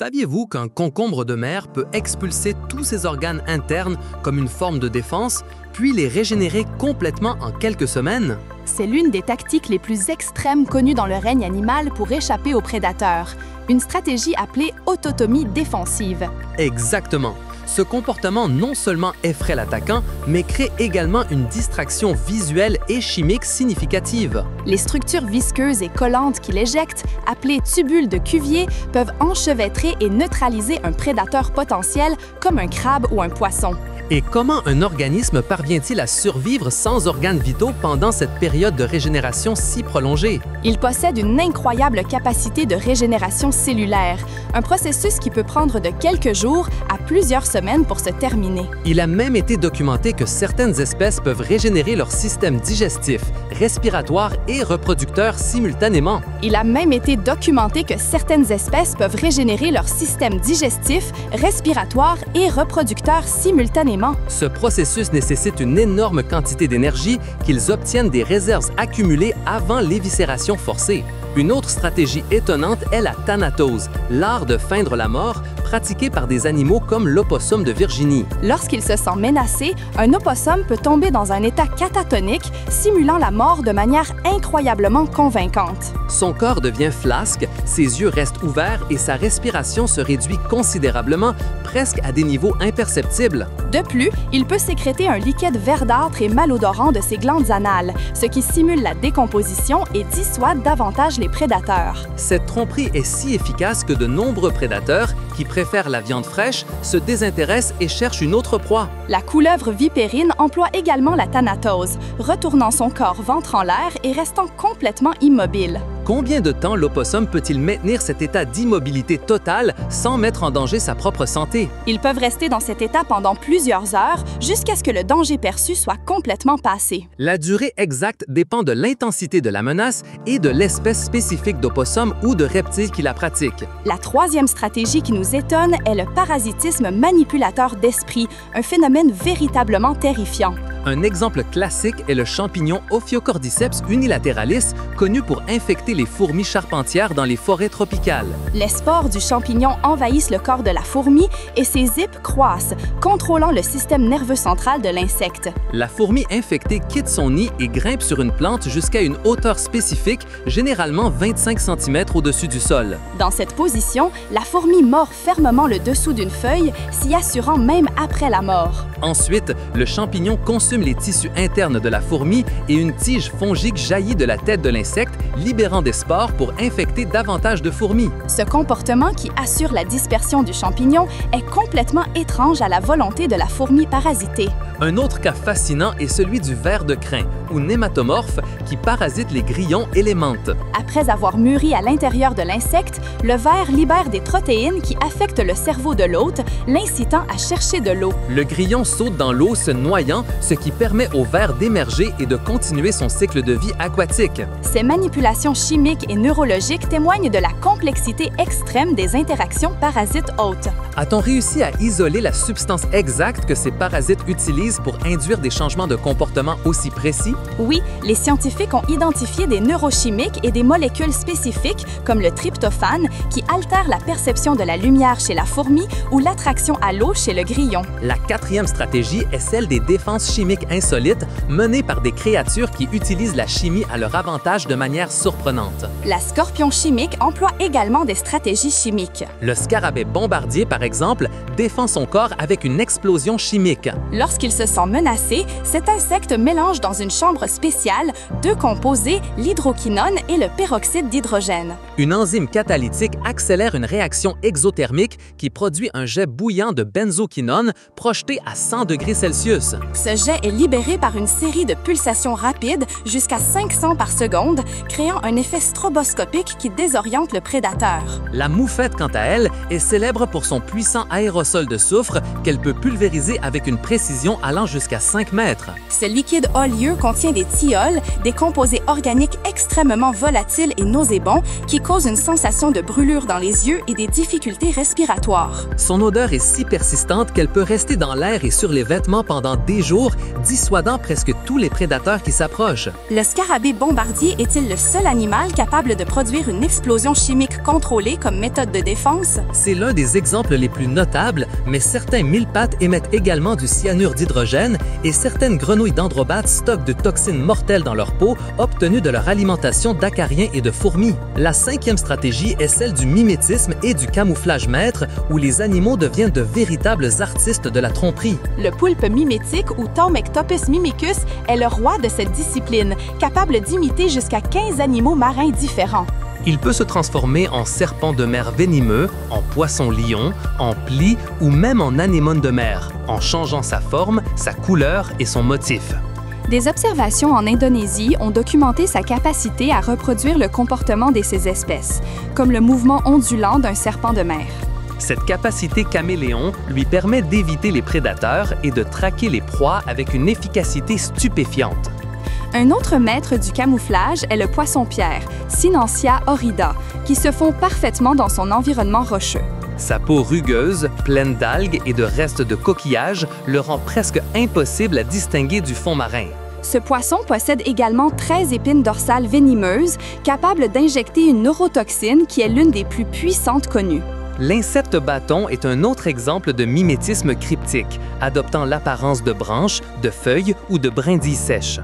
Saviez-vous qu'un concombre de mer peut expulser tous ses organes internes comme une forme de défense, puis les régénérer complètement en quelques semaines? C'est l'une des tactiques les plus extrêmes connues dans le règne animal pour échapper aux prédateurs, une stratégie appelée autotomie défensive. Exactement. Ce comportement non seulement effraie l'attaquant, mais crée également une distraction visuelle et chimique significative. Les structures visqueuses et collantes qu'il éjecte, appelées tubules de Cuvier, peuvent enchevêtrer et neutraliser un prédateur potentiel comme un crabe ou un poisson. Et comment un organisme parvient-il à survivre sans organes vitaux pendant cette période de régénération si prolongée? Il possède une incroyable capacité de régénération cellulaire, un processus qui peut prendre de quelques jours à plusieurs semaines pour se terminer. Il a même été documenté que certaines espèces peuvent régénérer leur système digestif, respiratoire et reproducteur simultanément. Il a même été documenté que certaines espèces peuvent régénérer leur système digestif, respiratoire et reproducteur simultanément. Ce processus nécessite une énorme quantité d'énergie qu'ils obtiennent des réserves accumulées avant l'éviscération forcée. Une autre stratégie étonnante est la thanatose, l'art de feindre la mort, pratiquée par des animaux comme l'opossum de Virginie. Lorsqu'il se sent menacé, un opossum peut tomber dans un état catatonique, simulant la mort de manière incroyablement convaincante. Son corps devient flasque, ses yeux restent ouverts et sa respiration se réduit considérablement, presque à des niveaux imperceptibles. De plus, il peut sécréter un liquide verdâtre et malodorant de ses glandes anales, ce qui simule la décomposition et dissuade davantage les prédateurs. Cette tromperie est si efficace que de nombreux prédateurs, qui préfèrent la viande fraîche, se désintéressent et cherchent une autre proie. La couleuvre vipérine emploie également la thanatose, retournant son corps ventre en l'air et restant complètement immobile. Combien de temps l'opossum peut-il maintenir cet état d'immobilité totale sans mettre en danger sa propre santé? Ils peuvent rester dans cet état pendant plusieurs heures jusqu'à ce que le danger perçu soit complètement passé. La durée exacte dépend de l'intensité de la menace et de l'espèce spécifique d'opossum ou de reptile qui la pratique. La troisième stratégie qui nous étonne est le parasitisme manipulateur d'esprit, un phénomène véritablement terrifiant. Un exemple classique est le champignon Ophiocordyceps unilateralis, connu pour infecter les fourmis charpentières dans les forêts tropicales. Les spores du champignon envahissent le corps de la fourmi et ses zips croissent, contrôlant le système nerveux central de l'insecte. La fourmi infectée quitte son nid et grimpe sur une plante jusqu'à une hauteur spécifique, généralement 25 cm au-dessus du sol. Dans cette position, la fourmi mord fermement le dessous d'une feuille, s'y assurant même après la mort. Ensuite, le champignon consume les tissus internes de la fourmi et une tige fongique jaillit de la tête de l'insecte, libérant des spores pour infecter davantage de fourmis. Ce comportement qui assure la dispersion du champignon est complètement étrange à la volonté de la fourmi parasitée. Un autre cas fascinant est celui du ver de crin, ou nématomorphe, qui parasite les grillons et les menthes. Après avoir mûri à l'intérieur de l'insecte, le ver libère des protéines qui affectent le cerveau de l'hôte, l'incitant à chercher de l'eau. Le grillon saute dans l'eau se noyant, ce qui permet au ver d'émerger et de continuer son cycle de vie aquatique. Ces manipulations chimiques et neurologiques témoignent de la complexité extrême des interactions parasites-hôtes. A-t-on réussi à isoler la substance exacte que ces parasites utilisent pour induire des changements de comportement aussi précis? Oui, les scientifiques ont identifié des neurochimiques et des molécules spécifiques, comme le tryptophane, qui altèrent la perception de la lumière chez la fourmi ou l'attraction à l'eau chez le grillon. La quatrième stratégie est celle des défenses chimiques insolites menées par des créatures qui utilisent la chimie à leur avantage de manière surprenante. La scorpion chimique emploie également des stratégies chimiques. Le scarabée bombardier, par exemple, défend son corps avec une explosion chimique. Lorsqu'il se sent menacé, cet insecte mélange dans une chambre spéciale deux composés, l'hydroquinone et le peroxyde d'hydrogène. Une enzyme catalytique accélère une réaction exothermique qui produit un jet bouillant de benzoquinone projeté à 100 degrés Celsius. Ce jet est libéré par une série de pulsations rapides jusqu'à 500 par seconde, créant un effet stroboscopique qui désoriente le prédateur. La moufette, quant à elle, est célèbre pour son puissant aérosol de soufre qu'elle peut pulvériser avec une précision allant jusqu'à 5 mètres. Ce liquide oleeux contient des thiols, des composés organiques extrêmement volatiles et nauséabonds qui causent une sensation de brûlure dans les yeux et des difficultés respiratoires. Son odeur est si persistante qu'elle peut rester dans l'air et sur les vêtements pendant des jours, dissuadant presque tous les prédateurs qui s'approchent. Le scarabée bombardier est-il le seul animal capable de produire une explosion chimique contrôlée comme méthode de défense? C'est l'un des exemples les plus notables, mais certains mille-pattes émettent également du cyanure d'hydrogène et certaines grenouilles dendrobates stockent de toxines mortelles dans leur peau obtenues de leur alimentation d'acariens et de fourmis. La 5e stratégie est celle du mimétisme et du camouflage maître, où les animaux deviennent de véritables artistes de la tromperie. Le poulpe mimétique ou Thaumektopus mimicus est le roi de cette discipline, capable d'imiter jusqu'à 15 animaux marins différents. Il peut se transformer en serpent de mer venimeux, en poisson-lion, en plie ou même en anémone de mer, en changeant sa forme, sa couleur et son motif. Des observations en Indonésie ont documenté sa capacité à reproduire le comportement de ces espèces, comme le mouvement ondulant d'un serpent de mer. Cette capacité caméléon lui permet d'éviter les prédateurs et de traquer les proies avec une efficacité stupéfiante. Un autre maître du camouflage est le poisson-pierre, Cynanthia horrida, qui se fond parfaitement dans son environnement rocheux. Sa peau rugueuse, pleine d'algues et de restes de coquillages le rend presque impossible à distinguer du fond marin. Ce poisson possède également 13 épines dorsales venimeuses, capables d'injecter une neurotoxine qui est l'une des plus puissantes connues. L'insecte bâton est un autre exemple de mimétisme cryptique, adoptant l'apparence de branches, de feuilles ou de brindilles sèches.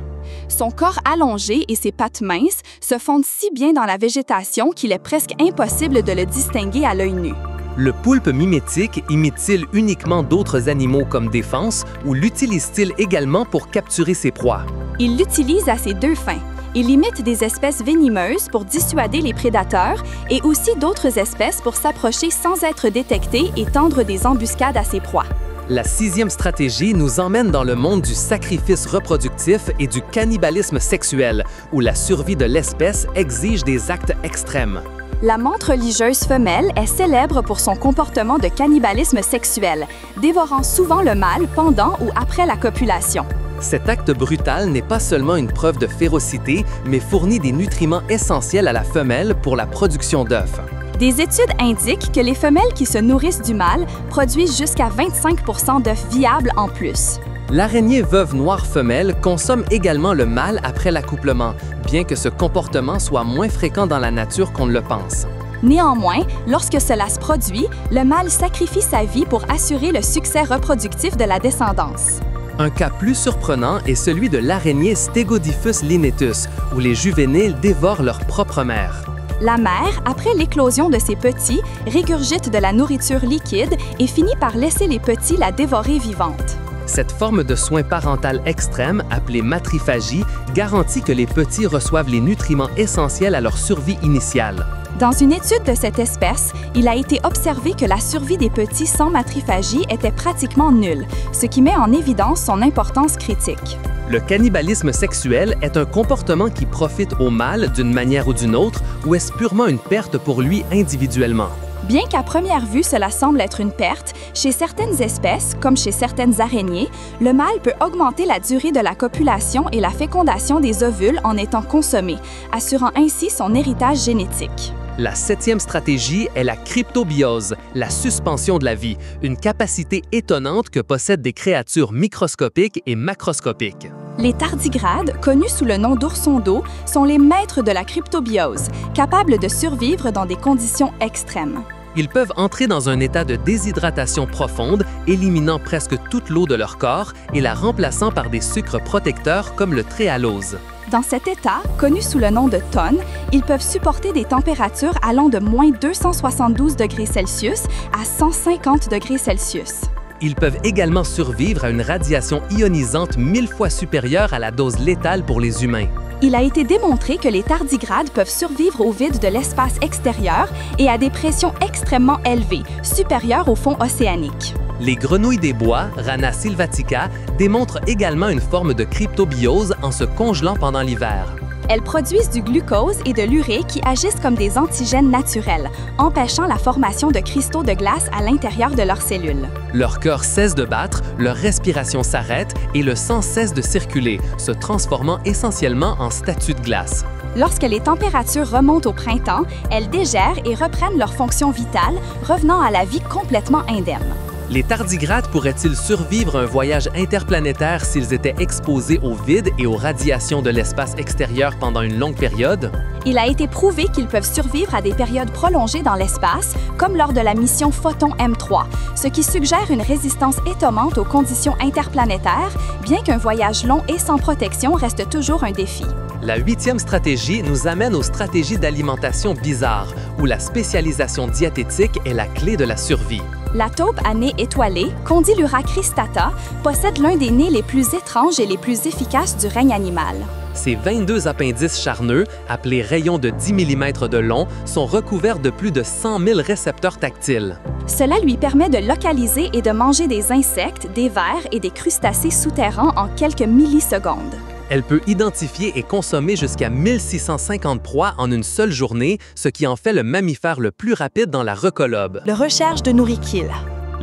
Son corps allongé et ses pattes minces se fondent si bien dans la végétation qu'il est presque impossible de le distinguer à l'œil nu. Le poulpe mimétique imite-t-il uniquement d'autres animaux comme défense ou l'utilise-t-il également pour capturer ses proies? Il l'utilise à ses deux fins. Il imite des espèces venimeuses pour dissuader les prédateurs et aussi d'autres espèces pour s'approcher sans être détecté et tendre des embuscades à ses proies. La 6e stratégie nous emmène dans le monde du sacrifice reproductif et du cannibalisme sexuel, où la survie de l'espèce exige des actes extrêmes. La menthe religieuse femelle est célèbre pour son comportement de cannibalisme sexuel, dévorant souvent le mâle pendant ou après la copulation. Cet acte brutal n'est pas seulement une preuve de férocité, mais fournit des nutriments essentiels à la femelle pour la production d'œufs. Des études indiquent que les femelles qui se nourrissent du mâle produisent jusqu'à 25 % d'œufs viables en plus. L'araignée veuve noire femelle consomme également le mâle après l'accouplement, bien que ce comportement soit moins fréquent dans la nature qu'on ne le pense. Néanmoins, lorsque cela se produit, le mâle sacrifie sa vie pour assurer le succès reproductif de la descendance. Un cas plus surprenant est celui de l'araignée Stegodiphus linetus, où les juvéniles dévorent leur propre mère. La mère, après l'éclosion de ses petits, régurgite de la nourriture liquide et finit par laisser les petits la dévorer vivante. Cette forme de soin parental extrême, appelée matrophagie, garantit que les petits reçoivent les nutriments essentiels à leur survie initiale. Dans une étude de cette espèce, il a été observé que la survie des petits sans matrophagie était pratiquement nulle, ce qui met en évidence son importance critique. Le cannibalisme sexuel est un comportement qui profite au mâle d'une manière ou d'une autre, ou est-ce purement une perte pour lui individuellement? Bien qu'à première vue cela semble être une perte, chez certaines espèces, comme chez certaines araignées, le mâle peut augmenter la durée de la copulation et la fécondation des ovules en étant consommé, assurant ainsi son héritage génétique. La 7e stratégie est la cryptobiose, la suspension de la vie, une capacité étonnante que possèdent des créatures microscopiques et macroscopiques. Les tardigrades, connus sous le nom d'oursons d'eau, sont les maîtres de la cryptobiose, capables de survivre dans des conditions extrêmes. Ils peuvent entrer dans un état de déshydratation profonde, éliminant presque toute l'eau de leur corps et la remplaçant par des sucres protecteurs comme le tréhalose. Dans cet état, connu sous le nom de tonne, ils peuvent supporter des températures allant de moins 272 degrés Celsius à 150 degrés Celsius. Ils peuvent également survivre à une radiation ionisante 1000 fois supérieure à la dose létale pour les humains. Il a été démontré que les tardigrades peuvent survivre au vide de l'espace extérieur et à des pressions extrêmement élevées, supérieures au fond océanique. Les grenouilles des bois, Rana sylvatica, démontrent également une forme de cryptobiose en se congelant pendant l'hiver. Elles produisent du glucose et de l'urée qui agissent comme des antigènes naturels, empêchant la formation de cristaux de glace à l'intérieur de leurs cellules. Leur cœur cesse de battre, leur respiration s'arrête et le sang cesse de circuler, se transformant essentiellement en statue de glace. Lorsque les températures remontent au printemps, elles dégèrent et reprennent leur fonction vitale, revenant à la vie complètement indemne. Les tardigrades pourraient-ils survivre un voyage interplanétaire s'ils étaient exposés au vide et aux radiations de l'espace extérieur pendant une longue période? Il a été prouvé qu'ils peuvent survivre à des périodes prolongées dans l'espace, comme lors de la mission Photon M3, ce qui suggère une résistance étonnante aux conditions interplanétaires, bien qu'un voyage long et sans protection reste toujours un défi. La 8e stratégie nous amène aux stratégies d'alimentation bizarres, où la spécialisation diététique est la clé de la survie. La taupe à nez étoilé, Condylura cristata, possède l'un des nez les plus étranges et les plus efficaces du règne animal. Ces 22 appendices charneux, appelés rayons de 10 mm de long, sont recouverts de plus de 100 000 récepteurs tactiles. Cela lui permet de localiser et de manger des insectes, des vers et des crustacés souterrains en quelques millisecondes. Elle peut identifier et consommer jusqu'à 1650 proies en une seule journée, ce qui en fait le mammifère le plus rapide dans la recolobe. Le recherche de nourriquil.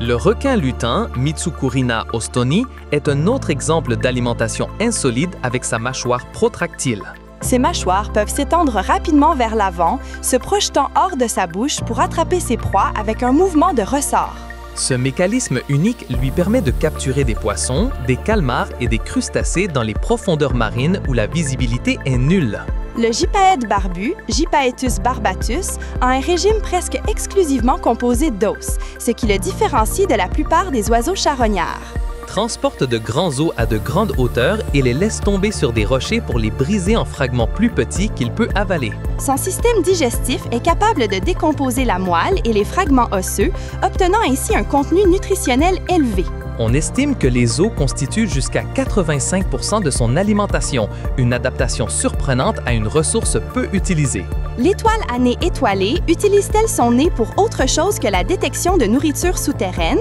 Le requin lutin, Mitsukurina ostoni, est un autre exemple d'alimentation insolite avec sa mâchoire protractile. Ses mâchoires peuvent s'étendre rapidement vers l'avant, se projetant hors de sa bouche pour attraper ses proies avec un mouvement de ressort. Ce mécanisme unique lui permet de capturer des poissons, des calmars et des crustacés dans les profondeurs marines où la visibilité est nulle. Le gypaète barbu, Gypaetus barbatus, a un régime presque exclusivement composé d'os, ce qui le différencie de la plupart des oiseaux charognards. Transporte de grands os à de grandes hauteurs et les laisse tomber sur des rochers pour les briser en fragments plus petits qu'il peut avaler. Son système digestif est capable de décomposer la moelle et les fragments osseux, obtenant ainsi un contenu nutritionnel élevé. On estime que les os constituent jusqu'à 85% de son alimentation, une adaptation surprenante à une ressource peu utilisée. L'étoile à nez étoilé utilise-t-elle son nez pour autre chose que la détection de nourriture souterraine?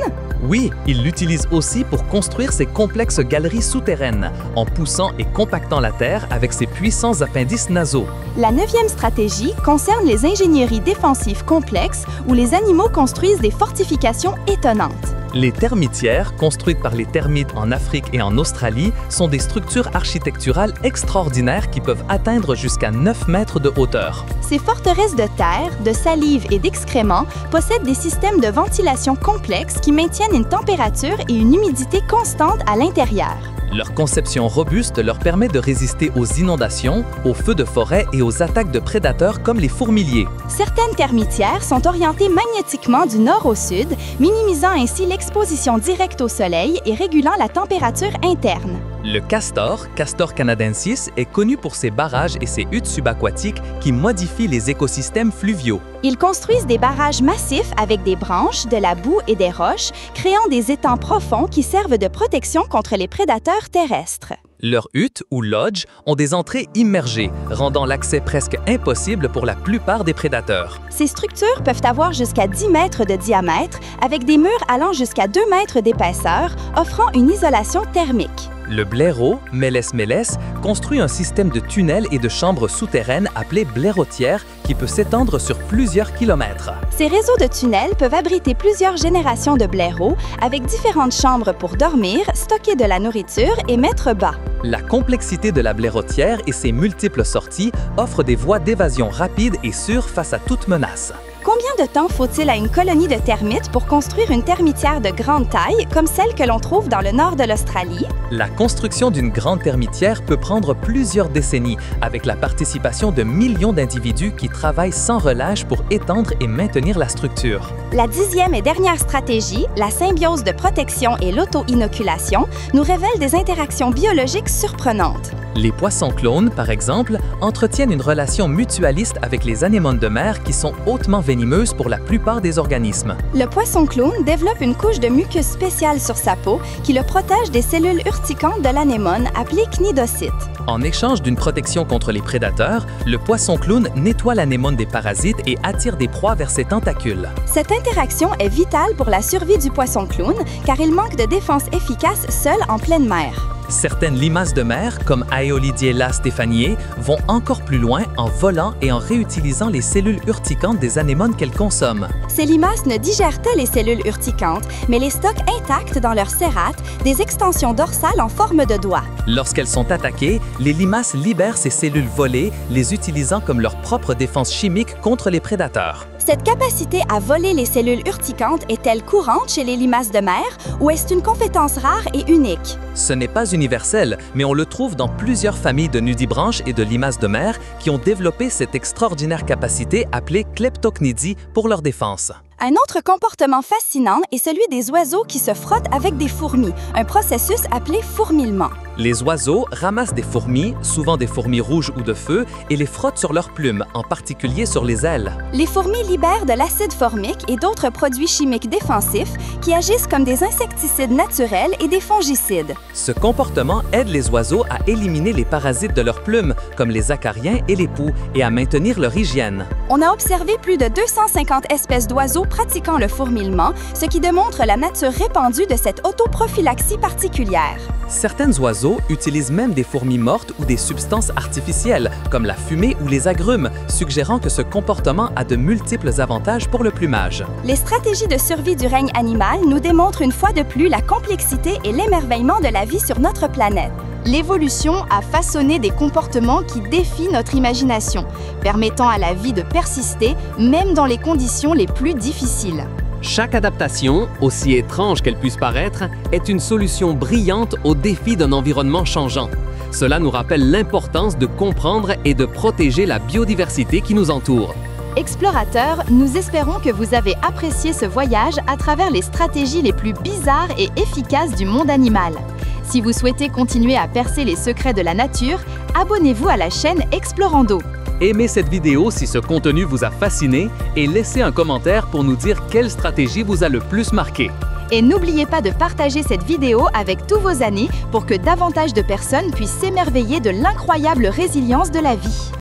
Oui, il l'utilise aussi pour construire ses complexes galeries souterraines, en poussant et compactant la terre avec ses puissants appendices nasaux. La 9e stratégie concerne les ingénieries défensives complexes où les animaux construisent des fortifications étonnantes. Les termitières, construites par les termites en Afrique et en Australie, sont des structures architecturales extraordinaires qui peuvent atteindre jusqu'à 9 mètres de hauteur. Ces forteresses de terre, de salive et d'excréments possèdent des systèmes de ventilation complexes qui maintiennent une température et une humidité constantes à l'intérieur. Leur conception robuste leur permet de résister aux inondations, aux feux de forêt et aux attaques de prédateurs comme les fourmiliers. Certaines termitières sont orientées magnétiquement du nord au sud, minimisant ainsi l'exposition directe au soleil et régulant la température interne. Le castor, Castor canadensis, est connu pour ses barrages et ses huttes subaquatiques qui modifient les écosystèmes fluviaux. Ils construisent des barrages massifs avec des branches, de la boue et des roches, créant des étangs profonds qui servent de protection contre les prédateurs terrestres. Leurs huttes ou lodges ont des entrées immergées, rendant l'accès presque impossible pour la plupart des prédateurs. Ces structures peuvent avoir jusqu'à 10 mètres de diamètre, avec des murs allant jusqu'à 2 mètres d'épaisseur, offrant une isolation thermique. Le blaireau, Meles meles, construit un système de tunnels et de chambres souterraines appelé blairotière qui peut s'étendre sur plusieurs kilomètres. Ces réseaux de tunnels peuvent abriter plusieurs générations de blaireaux avec différentes chambres pour dormir, stocker de la nourriture et mettre bas. La complexité de la blairotière et ses multiples sorties offrent des voies d'évasion rapides et sûres face à toute menace. Combien de temps faut-il à une colonie de termites pour construire une termitière de grande taille, comme celle que l'on trouve dans le nord de l'Australie? La construction d'une grande termitière peut prendre plusieurs décennies, avec la participation de millions d'individus qui travaillent sans relâche pour étendre et maintenir la structure. La 10e et dernière stratégie, la symbiose de protection et l'auto-inoculation, nous révèle des interactions biologiques surprenantes. Les poissons clones, par exemple, entretiennent une relation mutualiste avec les anémones de mer qui sont hautement venimeuses pour la plupart des organismes. Le poisson clown développe une couche de mucus spéciale sur sa peau qui le protège des cellules urticantes de l'anémone appelées cnidocytes. En échange d'une protection contre les prédateurs, le poisson clown nettoie l'anémone des parasites et attire des proies vers ses tentacules. Cette interaction est vitale pour la survie du poisson clown car il manque de défense efficace seul en pleine mer. Certaines limaces de mer, comme Aeolidiella stephaniae, vont encore plus loin en volant et en réutilisant les cellules urticantes des anémones qu'elles consomment. Ces limaces ne digèrent pas les cellules urticantes, mais les stockent intactes dans leurs cérates, des extensions dorsales en forme de doigts. Lorsqu'elles sont attaquées, les limaces libèrent ces cellules volées, les utilisant comme leur propre défense chimique contre les prédateurs. Cette capacité à voler les cellules urticantes est-elle courante chez les limaces de mer ou est-ce une compétence rare et unique? Ce n'est pas universel, mais on le trouve dans plusieurs familles de nudibranches et de limaces de mer qui ont développé cette extraordinaire capacité appelée kleptocnidie pour leur défense. Un autre comportement fascinant est celui des oiseaux qui se frottent avec des fourmis, un processus appelé fourmillement. Les oiseaux ramassent des fourmis, souvent des fourmis rouges ou de feu, et les frottent sur leurs plumes, en particulier sur les ailes. Les fourmis libèrent de l'acide formique et d'autres produits chimiques défensifs qui agissent comme des insecticides naturels et des fongicides. Ce comportement aide les oiseaux à éliminer les parasites de leurs plumes, comme les acariens et les poux, et à maintenir leur hygiène. On a observé plus de 250 espèces d'oiseaux pratiquant le fourmillement, ce qui démontre la nature répandue de cette autoprophylaxie particulière. Certains oiseaux utilisent même des fourmis mortes ou des substances artificielles, comme la fumée ou les agrumes, suggérant que ce comportement a de multiples avantages pour le plumage. Les stratégies de survie du règne animal nous démontrent une fois de plus la complexité et l'émerveillement de la vie sur notre planète. L'évolution a façonné des comportements qui défient notre imagination, permettant à la vie de persister même dans les conditions les plus difficiles. Chaque adaptation, aussi étrange qu'elle puisse paraître, est une solution brillante aux défis d'un environnement changeant. Cela nous rappelle l'importance de comprendre et de protéger la biodiversité qui nous entoure. Explorateurs, nous espérons que vous avez apprécié ce voyage à travers les stratégies les plus bizarres et efficaces du monde animal. Si vous souhaitez continuer à percer les secrets de la nature, abonnez-vous à la chaîne Explorando. Aimez cette vidéo si ce contenu vous a fasciné et laissez un commentaire pour nous dire quelle stratégie vous a le plus marqué. Et n'oubliez pas de partager cette vidéo avec tous vos amis pour que davantage de personnes puissent s'émerveiller de l'incroyable résilience de la vie.